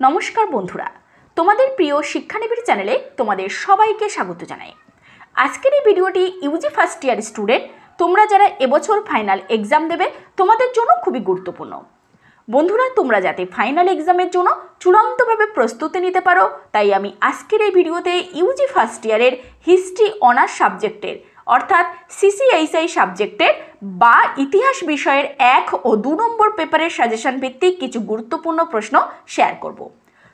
নমস্কার বন্ধুরা, তোমাদের প্রিয় শিক্ষানিবিড় চ্যানেলে তোমাদের সবাইকে স্বাগত জানাই। আজকের এই ভিডিওটি ইউজি ফার্স্ট ইয়ার স্টুডেন্ট, তোমরা যারা এবছর ফাইনাল এক্সাম দেবে তোমাদের জন্য খুবই গুরুত্বপূর্ণ। বন্ধুরা, তোমরা যাতে ফাইনাল এক্সামের জন্য চূড়ান্তভাবে প্রস্তুতি নিতে পারো, তাই আমি আজকের এই ভিডিওতে ইউজি ফার্স্ট ইয়ারের হিস্ট্রি অনার্স সাবজেক্টের অর্থাৎ সিসিএইচআই সাবজেক্টের বা ইতিহাস বিষয়ের 1 ও 2 নম্বর পেপারের সাজেশন ভিত্তিক কিছু গুরুত্বপূর্ণ প্রশ্ন শেয়ার করব।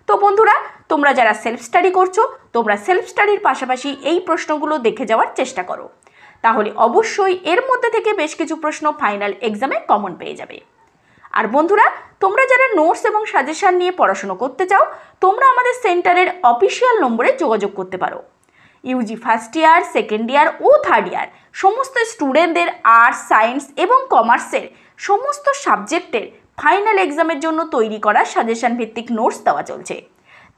তো বন্ধুরা, তোমরা যারা সেলফ স্টাডি করছো, তোমরা সেলফ স্টাডির পাশাপাশি এই প্রশ্নগুলো দেখে যাওয়ার চেষ্টা করো, তাহলে অবশ্যই এর মধ্যে থেকে বেশ কিছু প্রশ্ন ফাইনাল এক্সামে কমন পেয়ে যাবে। আর বন্ধুরা, তোমরা যারা নোটস এবং সাজেশন নিয়ে পড়াশোনা করতে চাও, তোমরা আমাদের সেন্টারের অফিসিয়াল নম্বরে যোগাযোগ করতে পারো। UG first year, second year ও থার্ড ইয়ার সমস্ত স্টুডেন্টদের আর্টস, সায়েন্স এবং কমার্সের সমস্ত সাবজেক্টের ফাইনাল এক্সামের জন্য তৈরি করা সাজেশন ভিত্তিক নোটস দেওয়া চলছে।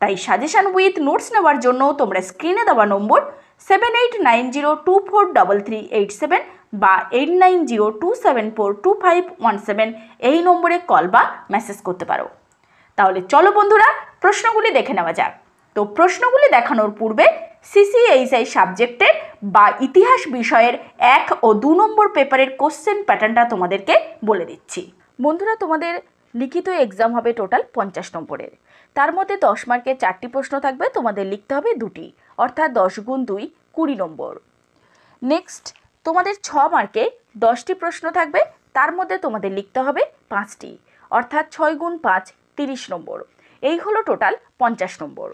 তাই সাজেশন উইথ নোটস নেওয়ার জন্য তোমরা স্ক্রিনে দেওয়া নম্বর 7890243387 বা 8902742517 এই নম্বরে কল বা মেসেজ করতে পারো। তাহলে চলো বন্ধুরা, প্রশ্নগুলি দেখে নেওয়া যাক। তো প্রশ্নগুলি দেখানোর পূর্বে সিসিএইচআই সাবজেক্টের বা ইতিহাস বিষয়ের 1 ও 2 নম্বর পেপারের কোশ্চেন প্যাটার্নটা তোমাদেরকে বলে দিচ্ছি। বন্ধুরা, তোমাদের লিখিত এক্সাম হবে টোটাল 50 নম্বরের। তার মধ্যে 10 মার্কের 4টি প্রশ্ন থাকবে, তোমাদের লিখতে হবে 2টি, অর্থাৎ 10 গুণ 2 20 নম্বর। নেক্সট, তোমাদের 6 মার্কে 10টি প্রশ্ন থাকবে, তার মধ্যে তোমাদের লিখতে হবে 5টি, অর্থাৎ 6 গুণ 5 30 নম্বর। এই হলো টোটাল 50 নম্বর।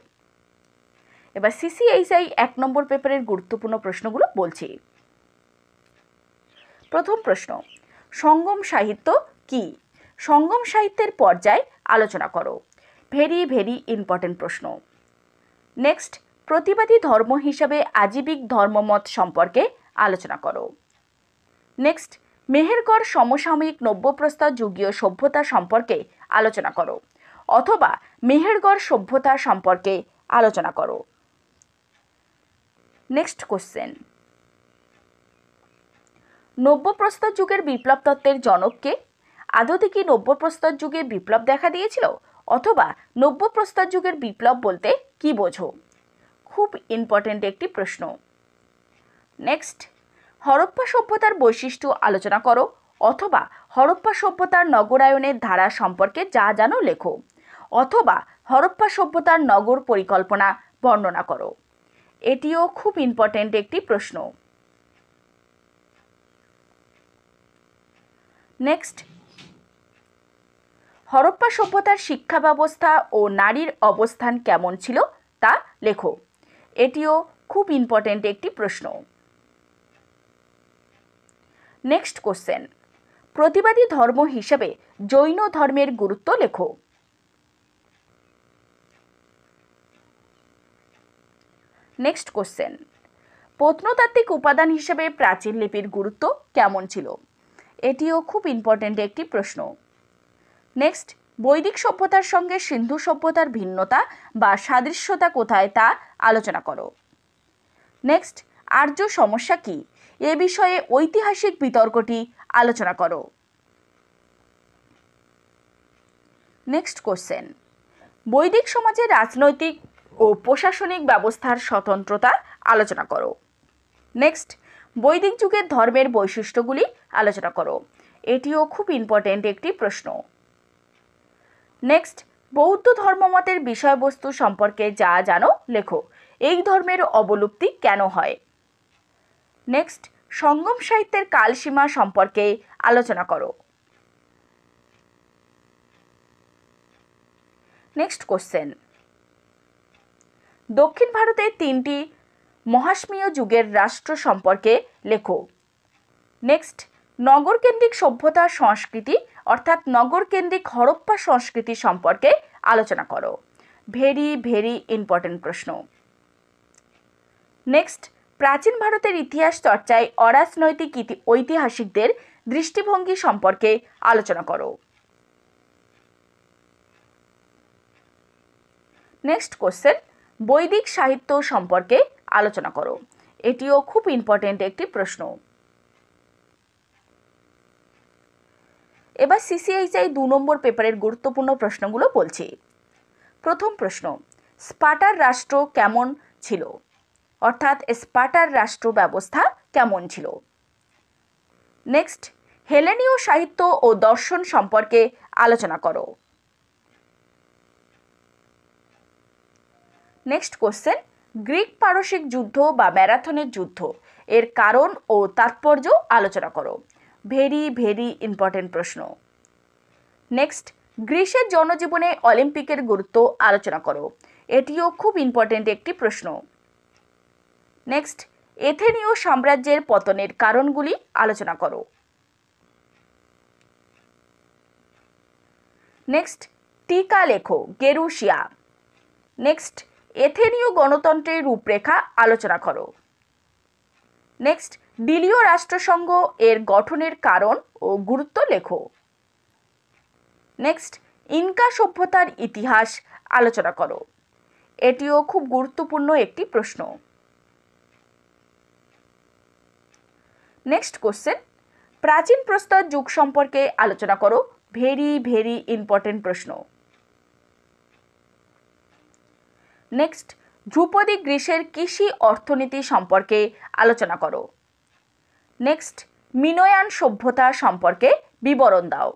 এবার সিসিএইচআই 1 নম্বর পেপারের গুরুত্বপূর্ণ প্রশ্নগুলো বলছি। প্রথম প্রশ্ন, সঙ্গম সাহিত্য কি? সঙ্গম সাহিত্যের পর্যায় আলোচনা করো। ভেরি ভেরি ইম্পর্টেন্ট প্রশ্ন। নেক্সট, প্রতিবাদী ধর্ম হিসাবে আজীবিক ধর্মমত সম্পর্কে আলোচনা করো। নেক্সট, মেহেরগড় সমসাময়িক নব্যপ্রস্তর যুগীয় সভ্যতা সম্পর্কে আলোচনা করো, অথবা মেহেরগড় সভ্যতা সম্পর্কে আলোচনা করো। নেক্সট কোশ্চেন, নব্যপ্রস্তর যুগের বিপ্লব তত্ত্বের জনককে? আদতে কি নব্যপ্রস্তর যুগে বিপ্লব দেখা দিয়েছিল, অথবা নব্যপ্রস্তর যুগের বিপ্লব বলতে কি বোঝো? খুব ইম্পর্টেন্ট একটি প্রশ্ন। নেক্সট, হরপ্পা সভ্যতার বৈশিষ্ট্য আলোচনা করো, অথবা হরপ্পা সভ্যতার নগরায়নের ধারা সম্পর্কে যা জানো লেখো, অথবা হরপ্পা সভ্যতার নগর পরিকল্পনা বর্ণনা করো। এটিও খুব ইম্পর্টেন্ট একটি প্রশ্ন। নেক্সট, হরপ্পা সভ্যতার শিক্ষা ব্যবস্থা ও নারীর অবস্থান কেমন ছিল তা লেখো। এটিও খুব ইম্পর্টেন্ট একটি প্রশ্ন। নেক্সট কোশ্চেন, প্রতিবাদী ধর্ম হিসেবে জৈন ধর্মের গুরুত্ব লেখো। নেক্সট কোশ্চেন, প্রত্নতাত্ত্বিক উপাদান হিসেবে প্রাচীন লিপির গুরুত্ব কেমন ছিল? এটিও খুব ইম্পর্টেন্ট একটি প্রশ্ন। নেক্সট, বৈদিক সভ্যতার সঙ্গে সিন্ধু সভ্যতার ভিন্নতা বা সাদৃশ্যতা কোথায় তা আলোচনা করো। নেক্সট, আর্য সমস্যা কি? এ বিষয়ে ঐতিহাসিক বিতর্কটি আলোচনা করো। নেক্সট কোশ্চেন, বৈদিক সমাজের রাজনৈতিক ও প্রশাসনিক ব্যবস্থার স্বতন্ত্রতা আলোচনা করো। নেক্সট, বৈদিক যুগের ধর্মের বৈশিষ্ট্যগুলি আলোচনা করো। এটিও খুব ইম্পর্টেন্ট একটি প্রশ্ন। নেক্সট, বৌদ্ধ ধর্মমতের বিষয়বস্তু সম্পর্কে যা জানো লেখো। এই ধর্মের অবলুপ্তি কেন হয়? নেক্সট, সঙ্গম সাহিত্যের কালসীমা সম্পর্কে আলোচনা করো। নেক্সট কোশ্চেন, দক্ষিণ ভারতের 3টি মহাশ্মীয় যুগের রাষ্ট্র সম্পর্কে লেখো। নেক্সট, নগরকেন্দ্রিক সভ্যতা সংস্কৃতি অর্থাৎ নগরকেন্দ্রিক হরপ্পা সংস্কৃতি সম্পর্কে আলোচনা করো। ভেরি ভেরি ইম্পর্টেন্ট প্রশ্ন। নেক্সট, প্রাচীন ভারতের ইতিহাস চর্চায় অরাজনৈতিক ঐতিহাসিকদের দৃষ্টিভঙ্গি সম্পর্কে আলোচনা করো। নেক্সট কোশ্চেন, বৈদিক সাহিত্য সম্পর্কে আলোচনা করো। এটিও খুব ইম্পর্টেন্ট একটি প্রশ্ন। এবার সিসিএইচআই 2 নম্বর পেপারের গুরুত্বপূর্ণ প্রশ্নগুলো বলছি। প্রথম প্রশ্ন, স্পার্টার রাষ্ট্র কেমন ছিল? অর্থাৎ স্পার্টার রাষ্ট্র ব্যবস্থা কেমন ছিল? নেক্সট, হেলেনীয় সাহিত্য ও দর্শন সম্পর্কে আলোচনা করো। নেক্সট কোশ্চেন, গ্রিক পারসিক যুদ্ধ বা ম্যারাথনের যুদ্ধ এর কারণ ও তাৎপর্য আলোচনা করো। ভেরি ভেরি ইম্পর্টেন্ট প্রশ্ন। নেক্সট, গ্রিসের জনজীবনে অলিম্পিকের গুরুত্ব আলোচনা করো। এটিও খুব ইম্পর্টেন্ট একটি প্রশ্ন। নেক্সট, এথেনীয় সাম্রাজ্যের পতনের কারণগুলি আলোচনা করো। নেক্সট, টিকা লেখো, গেরুশিয়া। নেক্সট, এথেনীয় গণতন্ত্রের রূপরেখা আলোচনা করো। নেক্সট, ডিলীয় রাষ্ট্রসংঘ এর গঠনের কারণ ও গুরুত্ব লেখো। নেক্সট, ইনকা সভ্যতার ইতিহাস আলোচনা করো। এটিও খুব গুরুত্বপূর্ণ একটি প্রশ্ন। নেক্সট কোশ্চেন, প্রাচীন প্রস্তর যুগ সম্পর্কে আলোচনা করো। ভেরি ভেরি ইম্পর্টেন্ট প্রশ্ন। নেক্সট, ধ্রুপদী গ্রিসের কৃষি অর্থনীতি সম্পর্কে আলোচনা করো। নেক্সট, মিনোয়ান সভ্যতা সম্পর্কে বিবরণ দাও।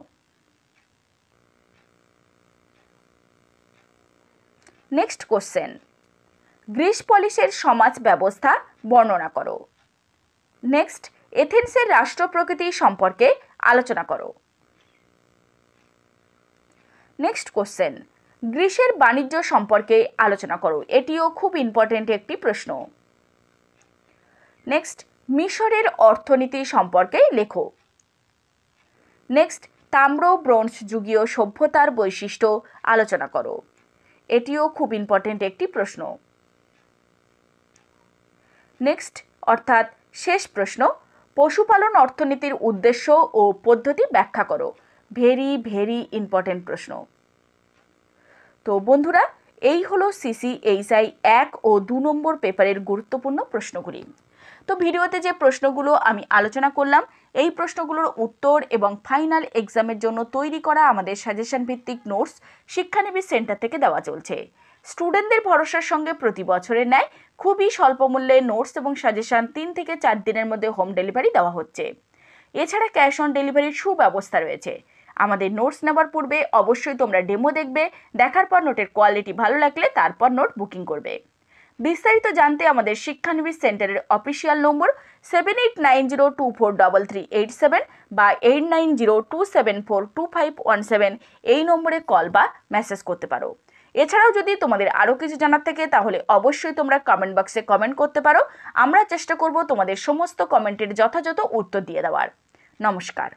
নেক্সট কোশ্চেন, গ্রিস পলিসের সমাজ ব্যবস্থা বর্ণনা করো। নেক্সট, এথেন্সের রাষ্ট্র প্রকৃতি সম্পর্কে আলোচনা করো। নেক্সট কোশ্চেন, গ্রিসের বাণিজ্য সম্পর্কে আলোচনা করো। এটিও খুব ইম্পর্টেন্ট একটি প্রশ্ন। নেক্সট, মিশরের অর্থনীতি সম্পর্কে লেখো। নেক্সট, তাম্র ব্রোঞ্জ যুগীয় সভ্যতার বৈশিষ্ট্য আলোচনা করো। এটিও খুব ইম্পর্টেন্ট একটি প্রশ্ন। নেক্সট অর্থাৎ শেষ প্রশ্ন, পশুপালন অর্থনীতির উদ্দেশ্য ও পদ্ধতি ব্যাখ্যা করো। ভেরি ভেরি ইম্পর্টেন্ট প্রশ্ন। তো বন্ধুরা, এই হলো CCHI 1 ও 2 নম্বর পেপারের গুরুত্বপূর্ণ প্রশ্নগুলি। তো ভিডিওতে যে প্রশ্নগুলো আমি আলোচনা করলাম, এই প্রশ্নগুলোর উত্তর এবং ফাইনাল এক্সামের জন্য তৈরি করা আমাদের সাজেশন ভিত্তিক নোটস শিক্ষানিবিড় সেন্টার থেকে দেওয়া চলছে। স্টুডেন্টদের ভরসার সঙ্গে প্রতি বছরের ন্যায় খুবই স্বল্প মূল্যে নোটস এবং সাজেশন 3 থেকে 4 দিনের মধ্যে হোম ডেলিভারি দেওয়া হচ্ছে। এছাড়া ক্যাশ অন ডেলিভারির সুব্যবস্থা রয়েছে। আমাদের নোটস নেওয়ার পূর্বে অবশ্যই তোমরা ডেমো দেখবে, দেখার পর নোটের কোয়ালিটি ভালো লাগলে তারপর নোট বুকিং করবে। বিস্তারিত জানতে আমাদের শিক্ষানিবিড় সেন্টারের অফিসিয়াল নম্বর 7890243387 বা 8902742517 এই নম্বরে কল বা মেসেজ করতে পারো। এছাড়াও যদি তোমাদের আরও কিছু জানার থাকে তাহলে অবশ্যই তোমরা কমেন্ট বক্সে কমেন্ট করতে পারো। আমরা চেষ্টা করব তোমাদের সমস্ত কমেন্টের যথাযথ উত্তর দিয়ে দেওয়ার। নমস্কার।